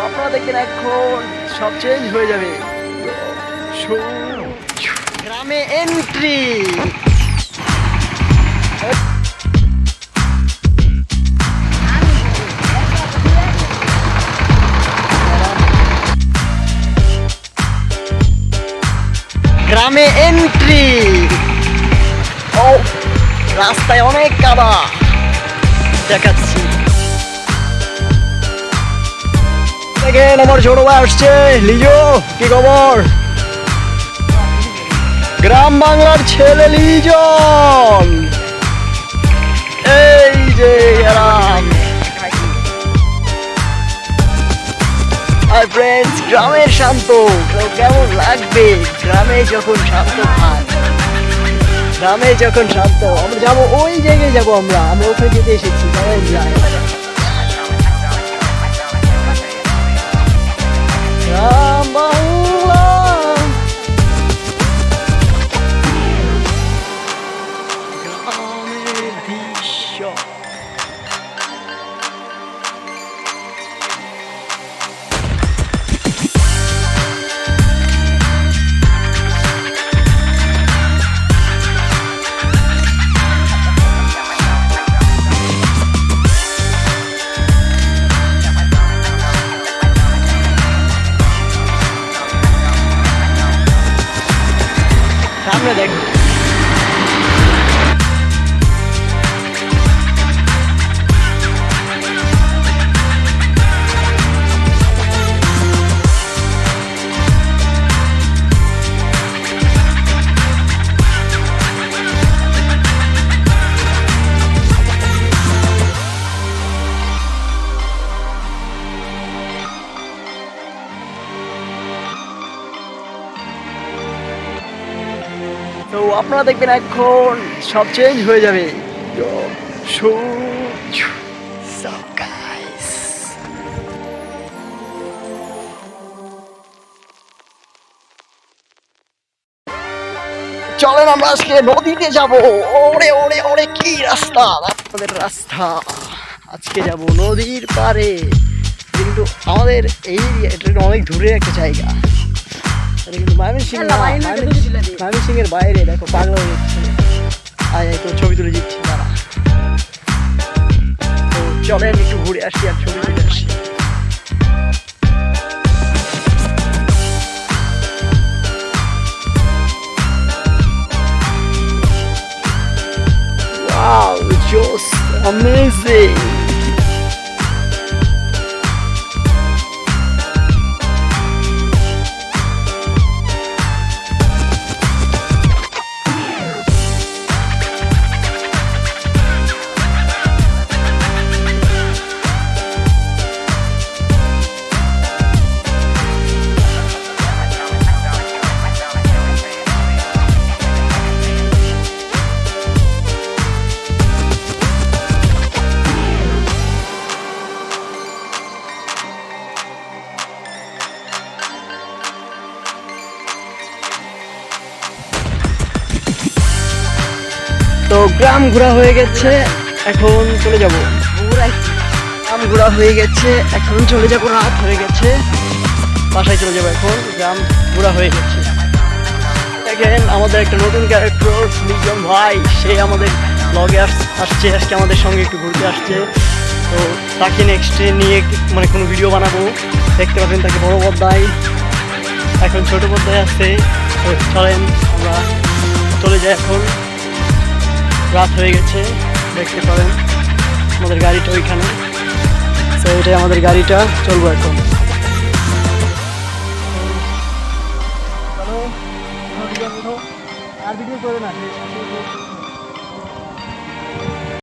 আপনারা দেখবেন এখন সব চেঞ্জ হয়ে যাবে। গ্রামে এন্ট্রি। গ্রামে এন্ট্রি। ও রাস্তায় অনেক কাদা দেখাচ্ছি। দেখেন আমার ছোট ভাই আসছে। লিজো, কি খবর? গ্রাম বাংলার ছেলে লিজন। এই যে হাই ফ্রেন্ডস, গ্রামের শান্ত কেমন লাগবে গ্রামে যখন শান্ত থাকে। গ্রামে যখন শান্ত, আমরা যাবো ওই জায়গায় যাবো। আমরা ওখানে যেতে এসেছি, সবাই যাই। গ্রাম বাংলা। গ্রামের দৃশ্য। সামনে দেখ। তো আপনারা দেখবেন এখন সব চেঞ্জ হয়ে যাবে। চলেন আমরা আজকে নদীতে যাব। ওরে ওরে ওরে, কি রাস্তা! আপনাদের রাস্তা। আজকে যাব নদীর পারে, কিন্তু আমাদের এই এটা অনেক দূরে একটা জায়গা। কিন্তু ময়মনসিংহ এর বাইরে। দেখো পাগলা হয়ে যাচ্ছে। আয় তো ছবি তুলে দিচ্ছি তারা। তো চলেন একটু ঘুরে আসি আর ছবি তুলে আসি। Wow, just amazing. তো গ্রাম ঘোরা হয়ে গেছে, এখন চলে যাব। গ্রাম ঘোরা হয়ে গেছে, এখন চলে যাবো। রাত হয়ে গেছে, বাসায় চলে যাবো। এখন গ্রাম ঘোরা হয়ে গেছে। দেখেন আমাদের একটা নতুন ক্যারেক্টার লিজন ভাই, সে আমাদের ব্লগে আসছে আজকে, আমাদের সঙ্গে একটু ঘুরতে আসছে। তো তাকে নেক্সট নিয়ে মানে কোনো ভিডিও বানাবো, দেখতে পাবেন তাকে বড় পর্দায়। এখন ছোট পর্দায় আসছে। তো চলেন আমরা চলে যাই। এখন রাত হয়ে গেছে, দেখতে পারেন আমাদের গাড়িটা ওইখানে। তো এটাই আমাদের গাড়িটা, চলবো এখন। আর ভিডিও করে না।